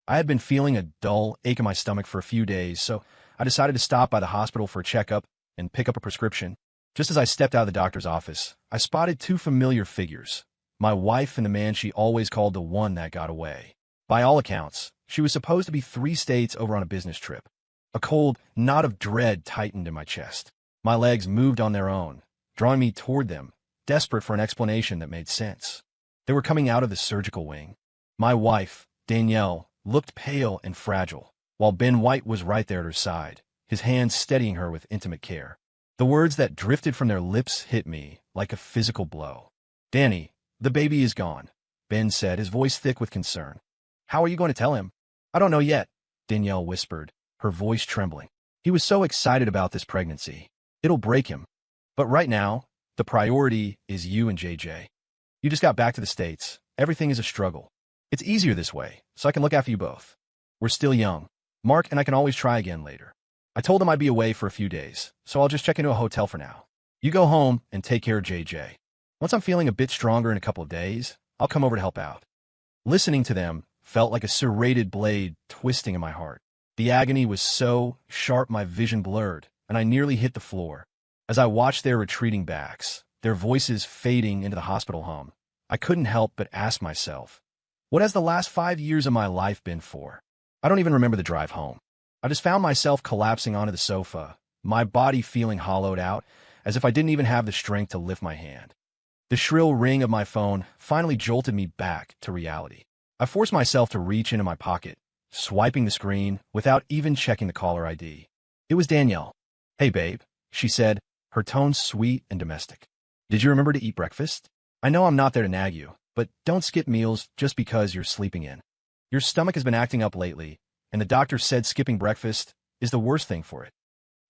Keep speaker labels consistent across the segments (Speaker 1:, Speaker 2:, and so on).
Speaker 1: I had been feeling a dull ache in my stomach for a few days, so I decided to stop by the hospital for a checkup and pick up a prescription. Just as I stepped out of the doctor's office, I spotted two familiar figures, my wife and the man she always called the one that got away. By all accounts, she was supposed to be 3 states over on a business trip. A cold knot of dread tightened in my chest. My legs moved on their own, drawing me toward them, desperate for an explanation that made sense. They were coming out of the surgical wing. My wife, Danielle, looked pale and fragile, while Ben White was right there at her side, his hands steadying her with intimate care. The words that drifted from their lips hit me like a physical blow. "Danny, the baby is gone," Ben said, his voice thick with concern. "How are you going to tell him?" "I don't know yet," Danielle whispered, her voice trembling. "He was so excited about this pregnancy. It'll break him. But right now, the priority is you and JJ. You just got back to the States. Everything is a struggle. It's easier this way, so I can look after you both. We're still young. Mark and I can always try again later. I told him I'd be away for a few days, so I'll just check into a hotel for now. You go home and take care of JJ. Once I'm feeling a bit stronger in a couple of days, I'll come over to help out." Listening to them felt like a serrated blade twisting in my heart. The agony was so sharp my vision blurred, and I nearly hit the floor. As I watched their retreating backs, their voices fading into the hospital hum, I couldn't help but ask myself, what has the last 5 years of my life been for? I don't even remember the drive home. I just found myself collapsing onto the sofa, my body feeling hollowed out, as if I didn't even have the strength to lift my hand. The shrill ring of my phone finally jolted me back to reality. I forced myself to reach into my pocket, swiping the screen without even checking the caller ID. It was Danielle. "Hey, babe," she said, her tone sweet and domestic. "Did you remember to eat breakfast? I know I'm not there to nag you, but don't skip meals just because you're sleeping in. Your stomach has been acting up lately, and the doctor said skipping breakfast is the worst thing for it."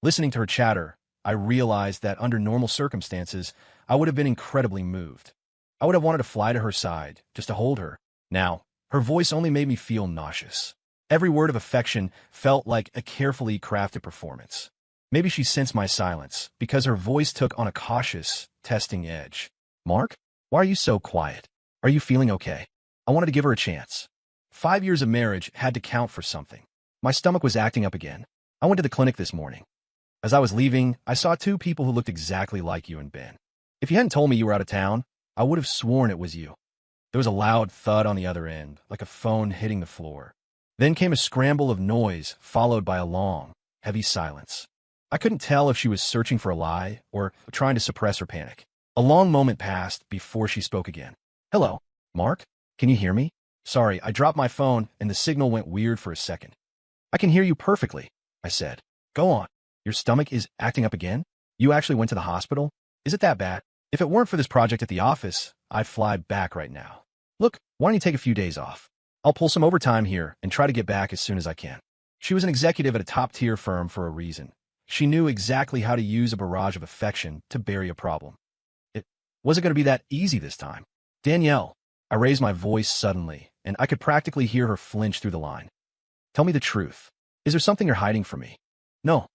Speaker 1: Listening to her chatter, I realized that under normal circumstances, I would have been incredibly moved. I would have wanted to fly to her side, just to hold her. Now, her voice only made me feel nauseous. Every word of affection felt like a carefully crafted performance. Maybe she sensed my silence, because her voice took on a cautious, testing edge. "Mark, why are you so quiet? Are you feeling okay?" I wanted to give her a chance. 5 years of marriage had to count for something. My stomach was acting up again. I went to the clinic this morning. As I was leaving, I saw 2 people who looked exactly like you and Ben. If you hadn't told me you were out of town, I would have sworn it was you. There was a loud thud on the other end, like a phone hitting the floor. Then came a scramble of noise, followed by a long, heavy silence. I couldn't tell if she was searching for a lie or trying to suppress her panic. A long moment passed before she spoke again. "Hello, Mark? Can you hear me? Sorry, I dropped my phone and the signal went weird for a second." "I can hear you perfectly," I said. "Go on. Your stomach is acting up again? You actually went to the hospital? Is it that bad? If it weren't for this project at the office, I'd fly back right now. Look, why don't you take a few days off? I'll pull some overtime here and try to get back as soon as I can." She was an executive at a top-tier firm for a reason. She knew exactly how to use a barrage of affection to bury a problem. It wasn't going to be that easy this time. "Danielle," I raised my voice suddenly, and I could practically hear her flinch through the line. "Tell me the truth. Is there something you're hiding from me?" "No.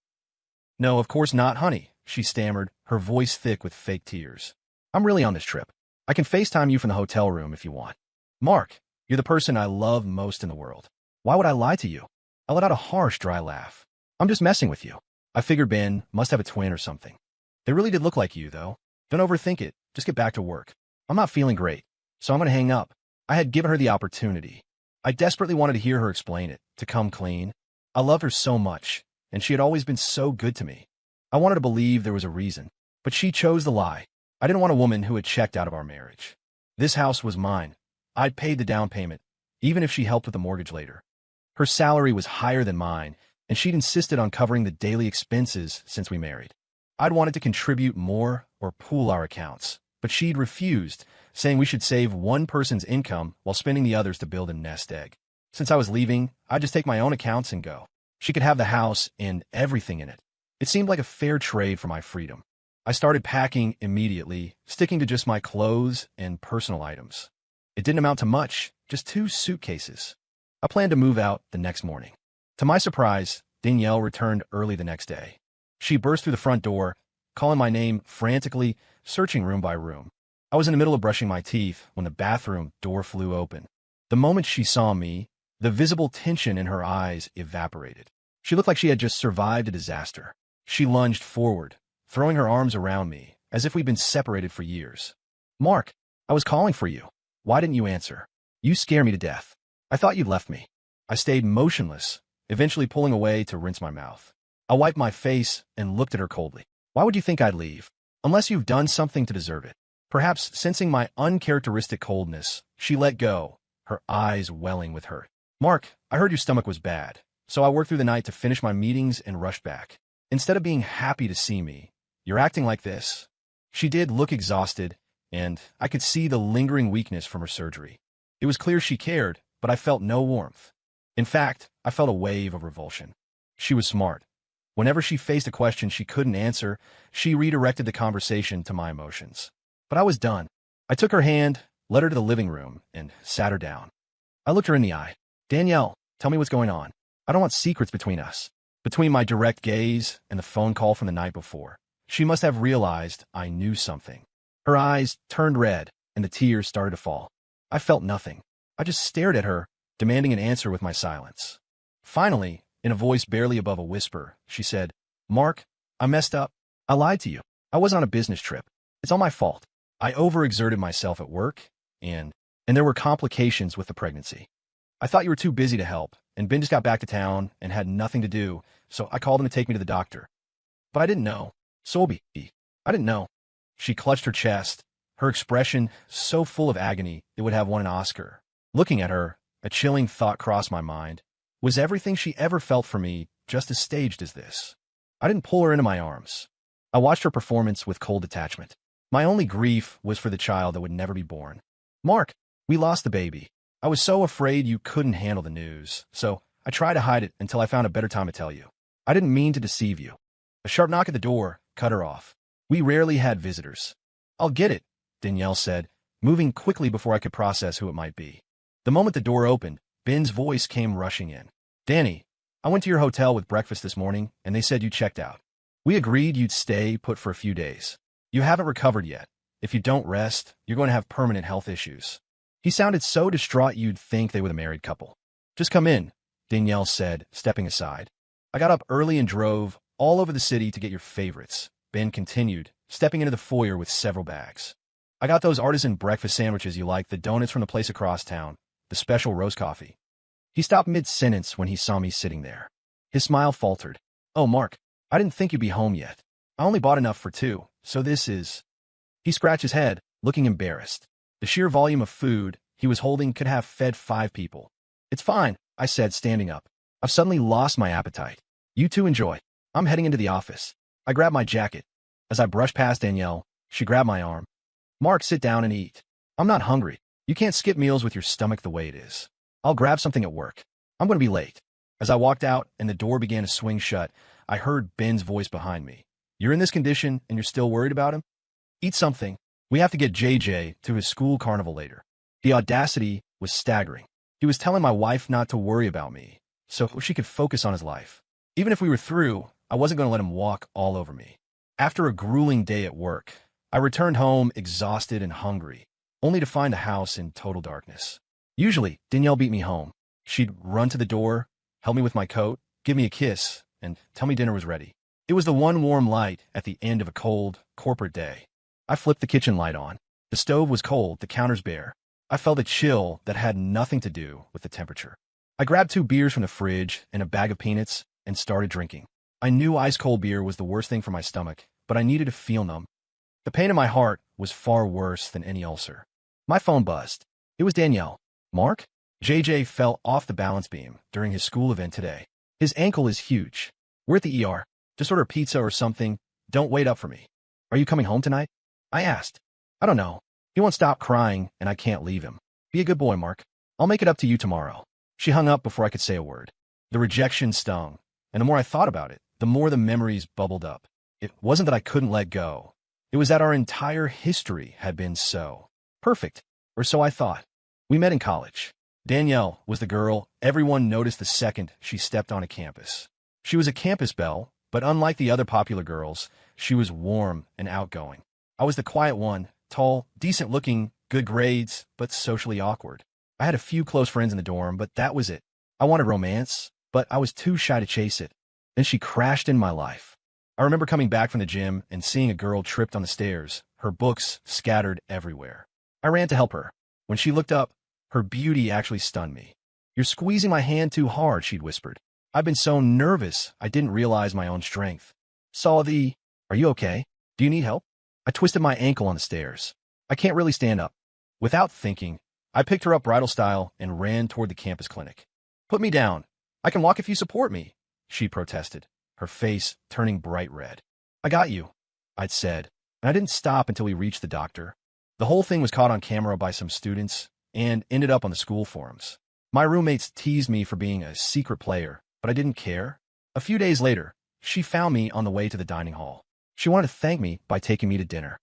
Speaker 1: No, of course not, honey," she stammered, her voice thick with fake tears. "I'm really on this trip. I can FaceTime you from the hotel room if you want. Mark, you're the person I love most in the world. Why would I lie to you?" I let out a harsh, dry laugh. "I'm just messing with you. I figured Ben must have a twin or something. They really did look like you, though. Don't overthink it. Just get back to work. I'm not feeling great, so I'm going to hang up." I had given her the opportunity. I desperately wanted to hear her explain it, to come clean. I loved her so much, and she had always been so good to me. I wanted to believe there was a reason, but she chose the lie. I didn't want a woman who had checked out of our marriage. This house was mine. I'd paid the down payment, even if she helped with the mortgage later. Her salary was higher than mine, and she'd insisted on covering the daily expenses since we married. I'd wanted to contribute more or pool our accounts, but she'd refused, saying we should save one person's income while spending the others to build a nest egg. Since I was leaving, I'd just take my own accounts and go. She could have the house and everything in it. It seemed like a fair trade for my freedom. I started packing immediately, sticking to just my clothes and personal items. It didn't amount to much, just 2 suitcases. I planned to move out the next morning. To my surprise, Danielle returned early the next day. She burst through the front door, calling my name frantically, searching room by room. I was in the middle of brushing my teeth when the bathroom door flew open. The moment she saw me, The visible tension in her eyes evaporated. She looked like she had just survived a disaster. She lunged forward, throwing her arms around me, as if we'd been separated for years. Mark, I was calling for you. Why didn't you answer? You scare me to death. I thought you'd left me. I stayed motionless, eventually pulling away to rinse my mouth. I wiped my face and looked at her coldly. Why would you think I'd leave? Unless you've done something to deserve it. Perhaps sensing my uncharacteristic coldness, she let go, her eyes welling with hurt. Mark, I heard your stomach was bad, so I worked through the night to finish my meetings and rushed back. Instead of being happy to see me, you're acting like this. She did look exhausted, and I could see the lingering weakness from her surgery. It was clear she cared, but I felt no warmth. In fact, I felt a wave of revulsion. She was smart. Whenever she faced a question she couldn't answer, she redirected the conversation to my emotions. But I was done. I took her hand, led her to the living room, and sat her down. I looked her in the eye. Danielle, tell me what's going on. I don't want secrets between us. Between my direct gaze and the phone call from the night before, she must have realized I knew something. Her eyes turned red, and the tears started to fall. I felt nothing. I just stared at her, demanding an answer with my silence. Finally, in a voice barely above a whisper, she said, Mark, I messed up. I lied to you. I was on a business trip. It's all my fault. I overexerted myself at work, and there were complications with the pregnancy. I thought you were too busy to help, and Ben just got back to town and had nothing to do, so I called him to take me to the doctor. But I didn't know. Sobi, I didn't know. She clutched her chest, her expression so full of agony it would have won an Oscar. Looking at her, a chilling thought crossed my mind. Was everything she ever felt for me just as staged as this? I didn't pull her into my arms. I watched her performance with cold detachment. My only grief was for the child that would never be born. Mark, we lost the baby. I was so afraid you couldn't handle the news, so I tried to hide it until I found a better time to tell you. I didn't mean to deceive you. A sharp knock at the door cut her off. We rarely had visitors. I'll get it, Danielle said, moving quickly before I could process who it might be. The moment the door opened, Ben's voice came rushing in. Danny, I went to your hotel with breakfast this morning, and they said you checked out. We agreed you'd stay put for a few days. You haven't recovered yet. If you don't rest, you're going to have permanent health issues. He sounded so distraught you'd think they were the married couple. Just come in, Danielle said, stepping aside. I got up early and drove all over the city to get your favorites, Ben continued, stepping into the foyer with several bags. I got those artisan breakfast sandwiches you like, the donuts from the place across town, the special roast coffee. He stopped mid-sentence when he saw me sitting there. His smile faltered. Oh, Mark, I didn't think you'd be home yet. I only bought enough for two, so this is... He scratched his head, looking embarrassed. The sheer volume of food he was holding could have fed 5 people. It's fine, I said, standing up. I've suddenly lost my appetite. You two enjoy. I'm heading into the office. I grabbed my jacket. As I brushed past Danielle, she grabbed my arm. Mark, sit down and eat. I'm not hungry. You can't skip meals with your stomach the way it is. I'll grab something at work. I'm going to be late. As I walked out and the door began to swing shut, I heard Ben's voice behind me. You're in this condition and you're still worried about him? Eat something. We have to get JJ to his school carnival later. The audacity was staggering. He was telling my wife not to worry about me, so she could focus on his life. Even if we were through, I wasn't going to let him walk all over me. After a grueling day at work, I returned home exhausted and hungry, only to find the house in total darkness. Usually, Danielle beat me home. She'd run to the door, help me with my coat, give me a kiss, and tell me dinner was ready. It was the one warm light at the end of a cold, corporate day. I flipped the kitchen light on. The stove was cold, the counters bare. I felt a chill that had nothing to do with the temperature. I grabbed 2 beers from the fridge and a bag of peanuts and started drinking. I knew ice-cold beer was the worst thing for my stomach, but I needed to feel numb. The pain in my heart was far worse than any ulcer. My phone buzzed. It was Danielle. Mark? JJ fell off the balance beam during his school event today. His ankle is huge. We're at the ER. Just order pizza or something. Don't wait up for me. Are you coming home tonight? I asked. I don't know. He won't stop crying, and I can't leave him. Be a good boy, Mark. I'll make it up to you tomorrow. She hung up before I could say a word. The rejection stung, and the more I thought about it, the more the memories bubbled up. It wasn't that I couldn't let go. It was that our entire history had been so perfect, or so I thought. We met in college. Danielle was the girl everyone noticed the second she stepped on a campus. She was a campus belle, but unlike the other popular girls, she was warm and outgoing. I was the quiet one, tall, decent-looking, good grades, but socially awkward. I had a few close friends in the dorm, but that was it. I wanted romance, but I was too shy to chase it. Then she crashed in my life. I remember coming back from the gym and seeing a girl tripped on the stairs, her books scattered everywhere. I ran to help her. When she looked up, her beauty actually stunned me. "You're squeezing my hand too hard," she'd whispered. I've been so nervous, I didn't realize my own strength. Are you okay? Do you need help? I twisted my ankle on the stairs. I can't really stand up. Without thinking, I picked her up bridal style and ran toward the campus clinic. "Put me down. I can walk if you support me," she protested, her face turning bright red. "I got you," I'd said, and I didn't stop until we reached the doctor. The whole thing was caught on camera by some students and ended up on the school forums. My roommates teased me for being a secret player, but I didn't care. A few days later, she found me on the way to the dining hall. She wanted to thank me by taking me to dinner.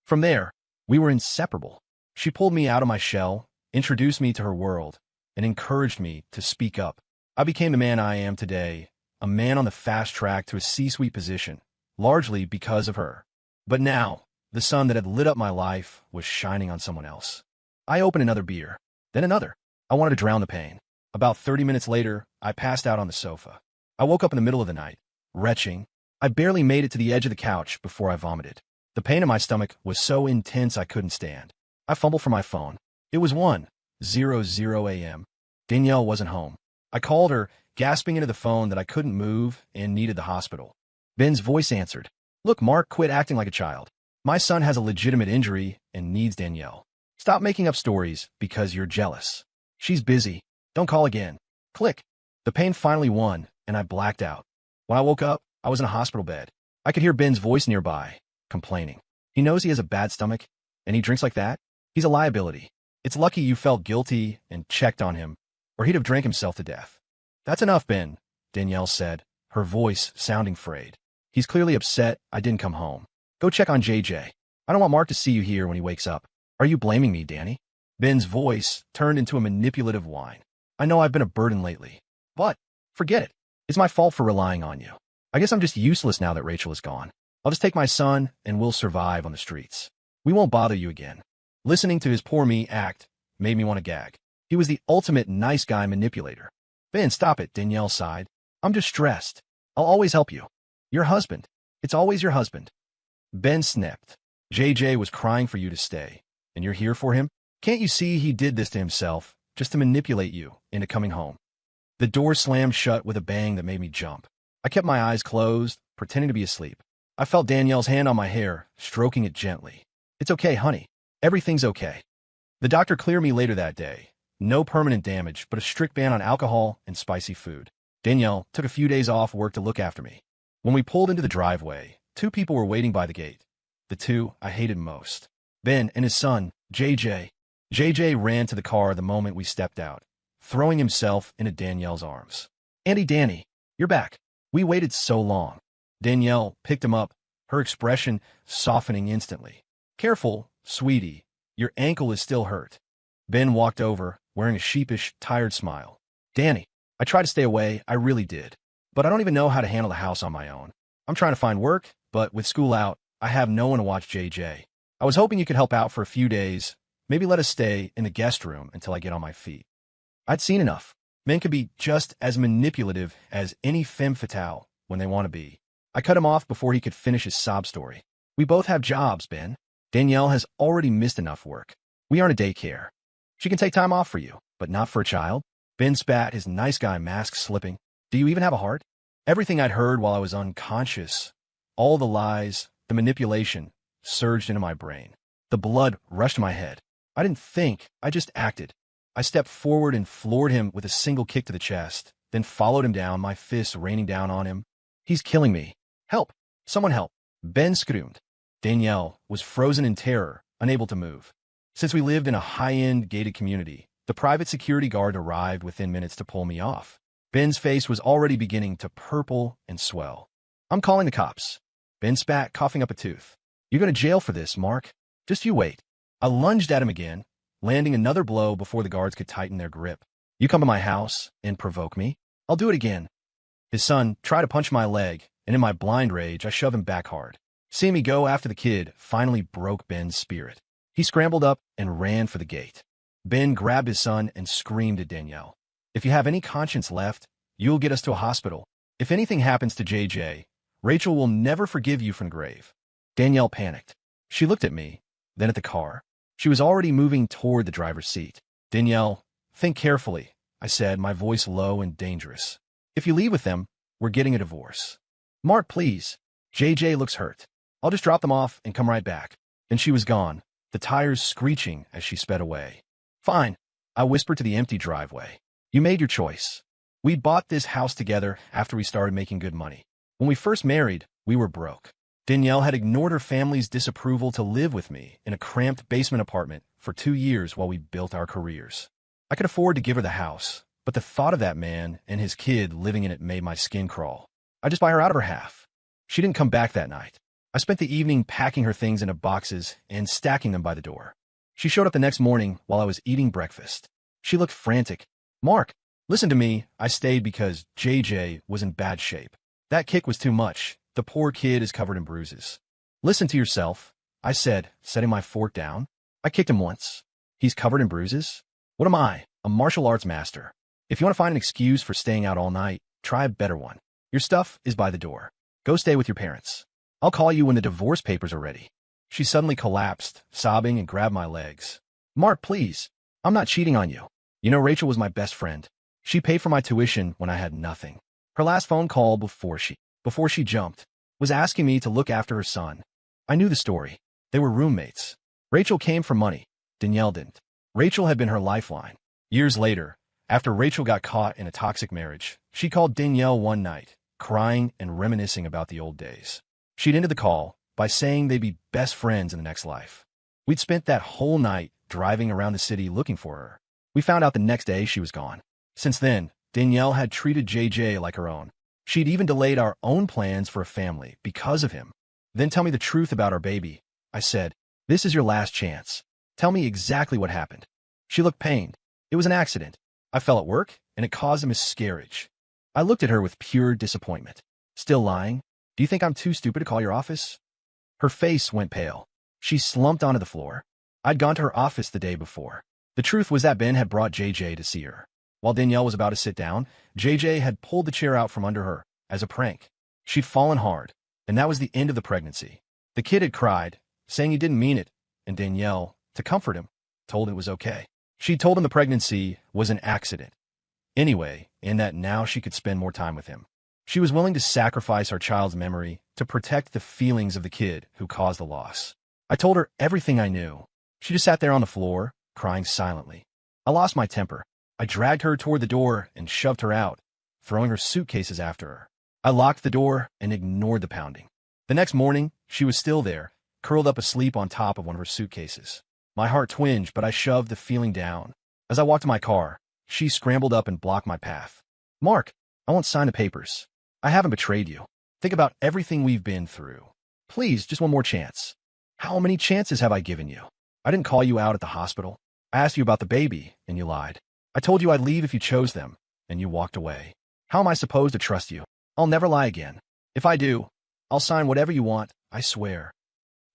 Speaker 1: From there, we were inseparable. She pulled me out of my shell, introduced me to her world, and encouraged me to speak up. I became the man I am today, a man on the fast track to a C-suite position, largely because of her. But now, the sun that had lit up my life was shining on someone else. I opened another beer, then another. I wanted to drown the pain. About 30 minutes later, I passed out on the sofa. I woke up in the middle of the night, retching. I barely made it to the edge of the couch before I vomited. The pain in my stomach was so intense I couldn't stand. I fumbled for my phone. It was 1:00 a.m. Danielle wasn't home. I called her, gasping into the phone that I couldn't move and needed the hospital. Ben's voice answered. "Look, Mark, quit acting like a child. My son has a legitimate injury and needs Danielle. Stop making up stories because you're jealous. She's busy. Don't call again." Click. The pain finally won, and I blacked out. When I woke up, I was in a hospital bed. I could hear Ben's voice nearby, complaining. He knows he has a bad stomach, and he drinks like that? He's a liability. It's lucky you felt guilty and checked on him, or he'd have drank himself to death. "That's enough, Ben," Danielle said, her voice sounding frayed. "He's clearly upset I didn't come home. Go check on JJ. I don't want Mark to see you here when he wakes up." "Are you blaming me, Danny?" Ben's voice turned into a manipulative whine. "I know I've been a burden lately, but forget it. It's my fault for relying on you. I guess I'm just useless now that Rachel is gone. I'll just take my son and we'll survive on the streets. We won't bother you again." Listening to his poor me act made me want to gag. He was the ultimate nice guy manipulator. "Ben, stop it," Danielle sighed. "I'm just stressed. I'll always help you. Your husband. It's always your husband." Ben snapped. "JJ was crying for you to stay, and you're here for him? Can't you see he did this to himself, just to manipulate you into coming home?" The door slammed shut with a bang that made me jump. I kept my eyes closed, pretending to be asleep. I felt Danielle's hand on my hair, stroking it gently. "It's okay, honey. Everything's okay." The doctor cleared me later that day. No permanent damage, but a strict ban on alcohol and spicy food. Danielle took a few days off work to look after me. When we pulled into the driveway, two people were waiting by the gate. The two I hated most. Ben and his son, JJ. JJ ran to the car the moment we stepped out, throwing himself into Danielle's arms. "Auntie Danny, you're back. We waited so long." Danielle picked him up, her expression softening instantly. "Careful, sweetie. Your ankle is still hurt." Ben walked over, wearing a sheepish, tired smile. "Danny, I tried to stay away, I really did. But I don't even know how to handle the house on my own. I'm trying to find work, but with school out, I have no one to watch JJ. I was hoping you could help out for a few days, maybe let us stay in the guest room until I get on my feet." I'd seen enough. Men could be just as manipulative as any femme fatale when they want to be. I cut him off before he could finish his sob story. "We both have jobs, Ben. Danielle has already missed enough work. We aren't a daycare. She can take time off for you, but not for a child." Ben spat, his nice guy mask slipping. "Do you even have a heart?" Everything I'd heard while I was unconscious, all the lies, the manipulation, surged into my brain. The blood rushed to my head. I didn't think, I just acted. I stepped forward and floored him with a single kick to the chest, then followed him down, my fists raining down on him. "He's killing me. Help! Someone help!" Ben screamed. Danielle was frozen in terror, unable to move. Since we lived in a high-end gated community, the private security guard arrived within minutes to pull me off. Ben's face was already beginning to purple and swell. "I'm calling the cops." Ben spat, coughing up a tooth. "You're going to jail for this, Mark. Just you wait." I lunged at him again, landing another blow before the guards could tighten their grip. "You come to my house and provoke me? I'll do it again." His son tried to punch my leg, and in my blind rage, I shoved him back hard. Seeing me go after the kid finally broke Ben's spirit. He scrambled up and ran for the gate. Ben grabbed his son and screamed at Danielle. If you have any conscience left, you'll get us to a hospital. If anything happens to JJ, Rachel will never forgive you from the grave." Danielle panicked. She looked at me, then at the car. She was already moving toward the driver's seat. "Danielle, think carefully," I said, my voice low and dangerous. "If you leave with them, we're getting a divorce." "Mark, please. JJ looks hurt. I'll just drop them off and come right back." Then she was gone, the tires screeching as she sped away. "Fine," I whispered to the empty driveway. "You made your choice. We bought this house together after we started making good money. When we first married, we were broke. Danielle had ignored her family's disapproval to live with me in a cramped basement apartment for 2 years while we built our careers. I could afford to give her the house, but the thought of that man and his kid living in it made my skin crawl. I just buy her out of her half. She didn't come back that night. I spent the evening packing her things into boxes and stacking them by the door. She showed up the next morning while I was eating breakfast. She looked frantic. "Mark, listen to me." I stayed because JJ was in bad shape. That kick was too much. The poor kid is covered in bruises. "Listen to yourself," I said, setting my fork down. "I kicked him once. He's covered in bruises? What am I, a martial arts master? If you want to find an excuse for staying out all night, try a better one. Your stuff is by the door. Go stay with your parents. I'll call you when the divorce papers are ready." She suddenly collapsed, sobbing, and grabbed my legs. "Mark, please. I'm not cheating on you. You know Rachel was my best friend. She paid for my tuition when I had nothing. Her last phone call before she jumped was asking me to look after her son. I knew the story. They were roommates. Rachel came for money. Danielle didn't. Rachel had been her lifeline. Years later, after Rachel got caught in a toxic marriage, she called Danielle one night, crying and reminiscing about the old days. She'd ended the call by saying they'd be best friends in the next life. We'd spent that whole night driving around the city looking for her. We found out the next day she was gone. Since then, Danielle had treated JJ like her own. She'd even delayed our own plans for a family because of him. "Then tell me the truth about our baby," I said. "This is your last chance. Tell me exactly what happened." She looked pained. "It was an accident. I fell at work, and it caused a miscarriage." I looked at her with pure disappointment. "Still lying? Do you think I'm too stupid to call your office?" Her face went pale. She slumped onto the floor. I'd gone to her office the day before. The truth was that Ben had brought JJ to see her. While Danielle was about to sit down, JJ had pulled the chair out from under her as a prank. She'd fallen hard, and that was the end of the pregnancy. The kid had cried, saying he didn't mean it, and Danielle, to comfort him, told him it was okay. She told him the pregnancy was an accident. Anyway, and that now she could spend more time with him. She was willing to sacrifice our child's memory to protect the feelings of the kid who caused the loss. I told her everything I knew. She just sat there on the floor, crying silently. I lost my temper. I dragged her toward the door and shoved her out, throwing her suitcases after her. I locked the door and ignored the pounding. The next morning, she was still there, curled up asleep on top of one of her suitcases. My heart twinged, but I shoved the feeling down. As I walked to my car, she scrambled up and blocked my path. "Mark, I won't sign the papers. I haven't betrayed you. Think about everything we've been through. Please, just one more chance." "How many chances have I given you? I didn't call you out at the hospital. I asked you about the baby, and you lied. I told you I'd leave if you chose them, and you walked away. How am I supposed to trust you? I'll never lie again. If I do, I'll sign whatever you want, I swear."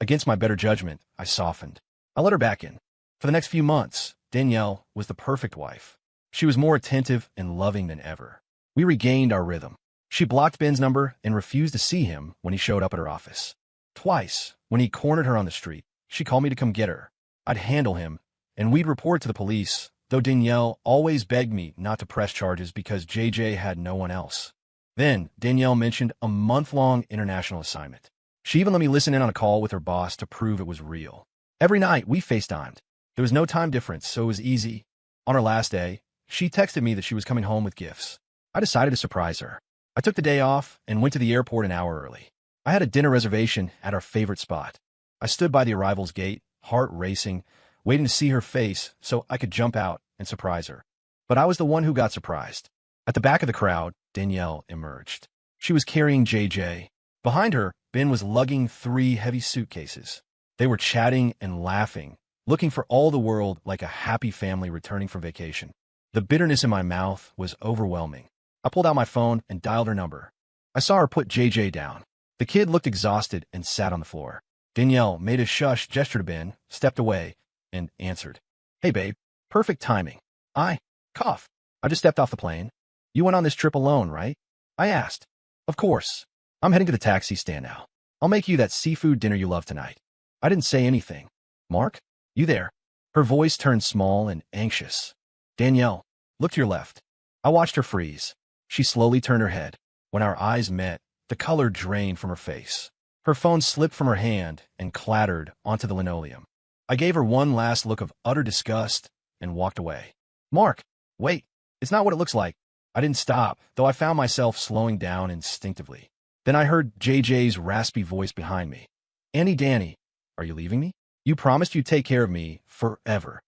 Speaker 1: Against my better judgment, I softened. I let her back in. For the next few months, Danielle was the perfect wife. She was more attentive and loving than ever. We regained our rhythm. She blocked Ben's number and refused to see him when he showed up at her office. Twice, when he cornered her on the street, she called me to come get her. I'd handle him, and we'd report to the police, though Danielle always begged me not to press charges because JJ had no one else. Then, Danielle mentioned a month-long international assignment. She even let me listen in on a call with her boss to prove it was real. Every night, we FaceTimed. There was no time difference, so it was easy. On her last day, she texted me that she was coming home with gifts. I decided to surprise her. I took the day off and went to the airport an hour early. I had a dinner reservation at our favorite spot. I stood by the arrival's gate, heart racing, waiting to see her face so I could jump out and surprise her. But I was the one who got surprised. At the back of the crowd, Danielle emerged. She was carrying JJ. Behind her, Ben was lugging 3 heavy suitcases. They were chatting and laughing, looking for all the world like a happy family returning from vacation. The bitterness in my mouth was overwhelming. I pulled out my phone and dialed her number. I saw her put JJ down. The kid looked exhausted and sat on the floor. Danielle made a shush gesture to Ben, stepped away, and answered. "Hey, babe. Perfect timing. I cough. I just stepped off the plane. You went on this trip alone, right? I asked. Of course. I'm heading to the taxi stand now. I'll make you that seafood dinner you love tonight. I didn't say anything. Mark? You there? Her voice turned small and anxious. Danielle, look to your left. I watched her freeze. She slowly turned her head. When our eyes met, the color drained from her face. Her phone slipped from her hand and clattered onto the linoleum. I gave her one last look of utter disgust and walked away. Mark, wait, it's not what it looks like. I didn't stop, though I found myself slowing down instinctively. Then I heard JJ's raspy voice behind me. Annie Danny, are you leaving me? You promised you'd take care of me forever.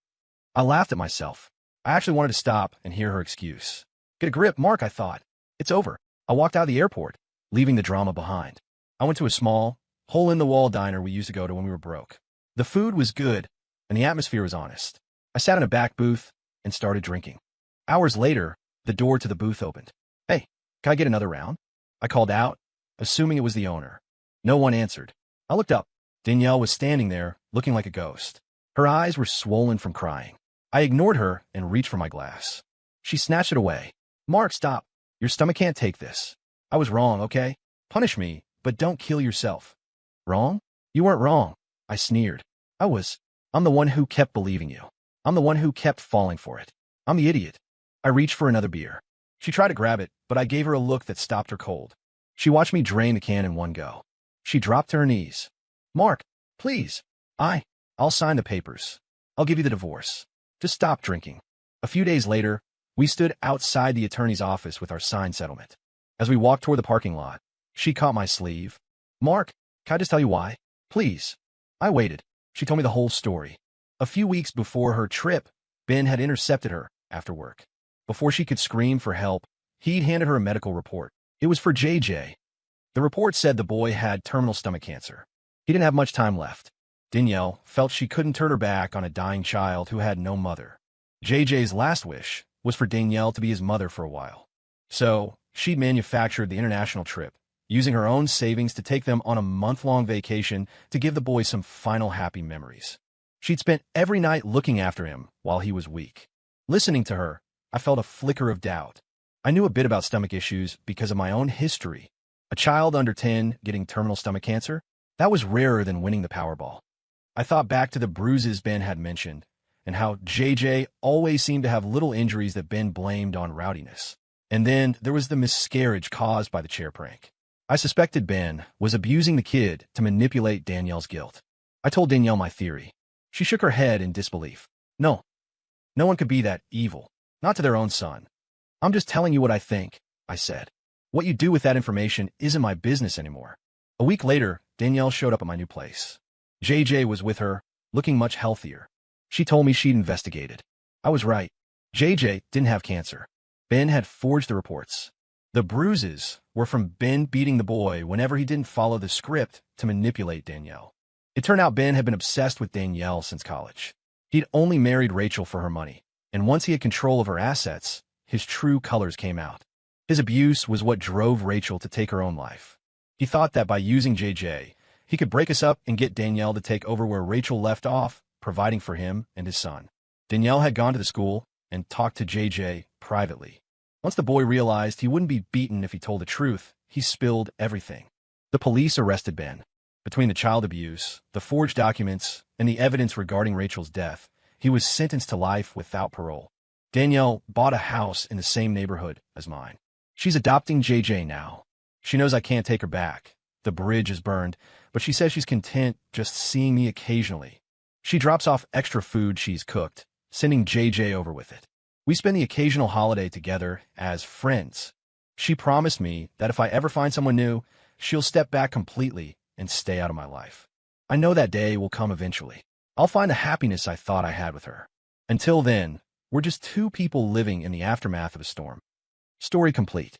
Speaker 1: I laughed at myself. I actually wanted to stop and hear her excuse. Get a grip, Mark, I thought. It's over. I walked out of the airport, leaving the drama behind. I went to a small, hole-in-the-wall diner we used to go to when we were broke. The food was good, and the atmosphere was honest. I sat in a back booth and started drinking. Hours later, the door to the booth opened. Hey, can I get another round? I called out, assuming it was the owner. No one answered. I looked up. Danielle was standing there, looking like a ghost. Her eyes were swollen from crying. I ignored her and reached for my glass. She snatched it away. Mark, stop. Your stomach can't take this. I was wrong, okay? Punish me, but don't kill yourself. Wrong? You weren't wrong. I sneered. I'm the one who kept believing you. I'm the one who kept falling for it. I'm the idiot. I reached for another beer. She tried to grab it, but I gave her a look that stopped her cold. She watched me drain the can in one go. She dropped to her knees. Mark, please. I'll sign the papers. I'll give you the divorce. Just stop drinking. A few days later, we stood outside the attorney's office with our signed settlement. As we walked toward the parking lot, she caught my sleeve. Mark, can I just tell you why? Please. I waited. She told me the whole story. A few weeks before her trip, Ben had intercepted her after work. Before she could scream for help, he'd handed her a medical report. It was for JJ. The report said the boy had terminal stomach cancer. He didn't have much time left. Danielle felt she couldn't turn her back on a dying child who had no mother. JJ's last wish was for Danielle to be his mother for a while. So, she'd manufactured the international trip, using her own savings to take them on a month-long vacation to give the boy some final happy memories. She'd spent every night looking after him while he was weak. Listening to her, I felt a flicker of doubt. I knew a bit about stomach issues because of my own history. A child under 10 getting terminal stomach cancer? That was rarer than winning the Powerball. I thought back to the bruises Ben had mentioned, and how JJ always seemed to have little injuries that Ben blamed on rowdiness. And then there was the miscarriage caused by the chair prank. I suspected Ben was abusing the kid to manipulate Danielle's guilt. I told Danielle my theory. She shook her head in disbelief. No one could be that evil. Not to their own son. I'm just telling you what I think, I said. What you do with that information isn't my business anymore. A week later, Danielle showed up at my new place. JJ was with her, looking much healthier. She told me she'd investigated. I was right. JJ didn't have cancer. Ben had forged the reports. The bruises were from Ben beating the boy whenever he didn't follow the script to manipulate Danielle. It turned out Ben had been obsessed with Danielle since college. He'd only married Rachel for her money, and once he had control of her assets, his true colors came out. His abuse was what drove Rachel to take her own life. He thought that by using JJ, he could break us up and get Danielle to take over where Rachel left off, providing for him and his son. Danielle had gone to the school and talked to JJ privately. Once the boy realized he wouldn't be beaten if he told the truth, he spilled everything. The police arrested Ben. Between the child abuse, the forged documents, and the evidence regarding Rachel's death, he was sentenced to life without parole. Danielle bought a house in the same neighborhood as mine. She's adopting JJ now. She knows I can't take her back. The bridge is burned, but she says she's content just seeing me occasionally. She drops off extra food she's cooked, sending JJ over with it. We spend the occasional holiday together as friends. She promised me that if I ever find someone new, she'll step back completely and stay out of my life. I know that day will come eventually. I'll find the happiness I thought I had with her. Until then, we're just two people living in the aftermath of a storm. Story complete.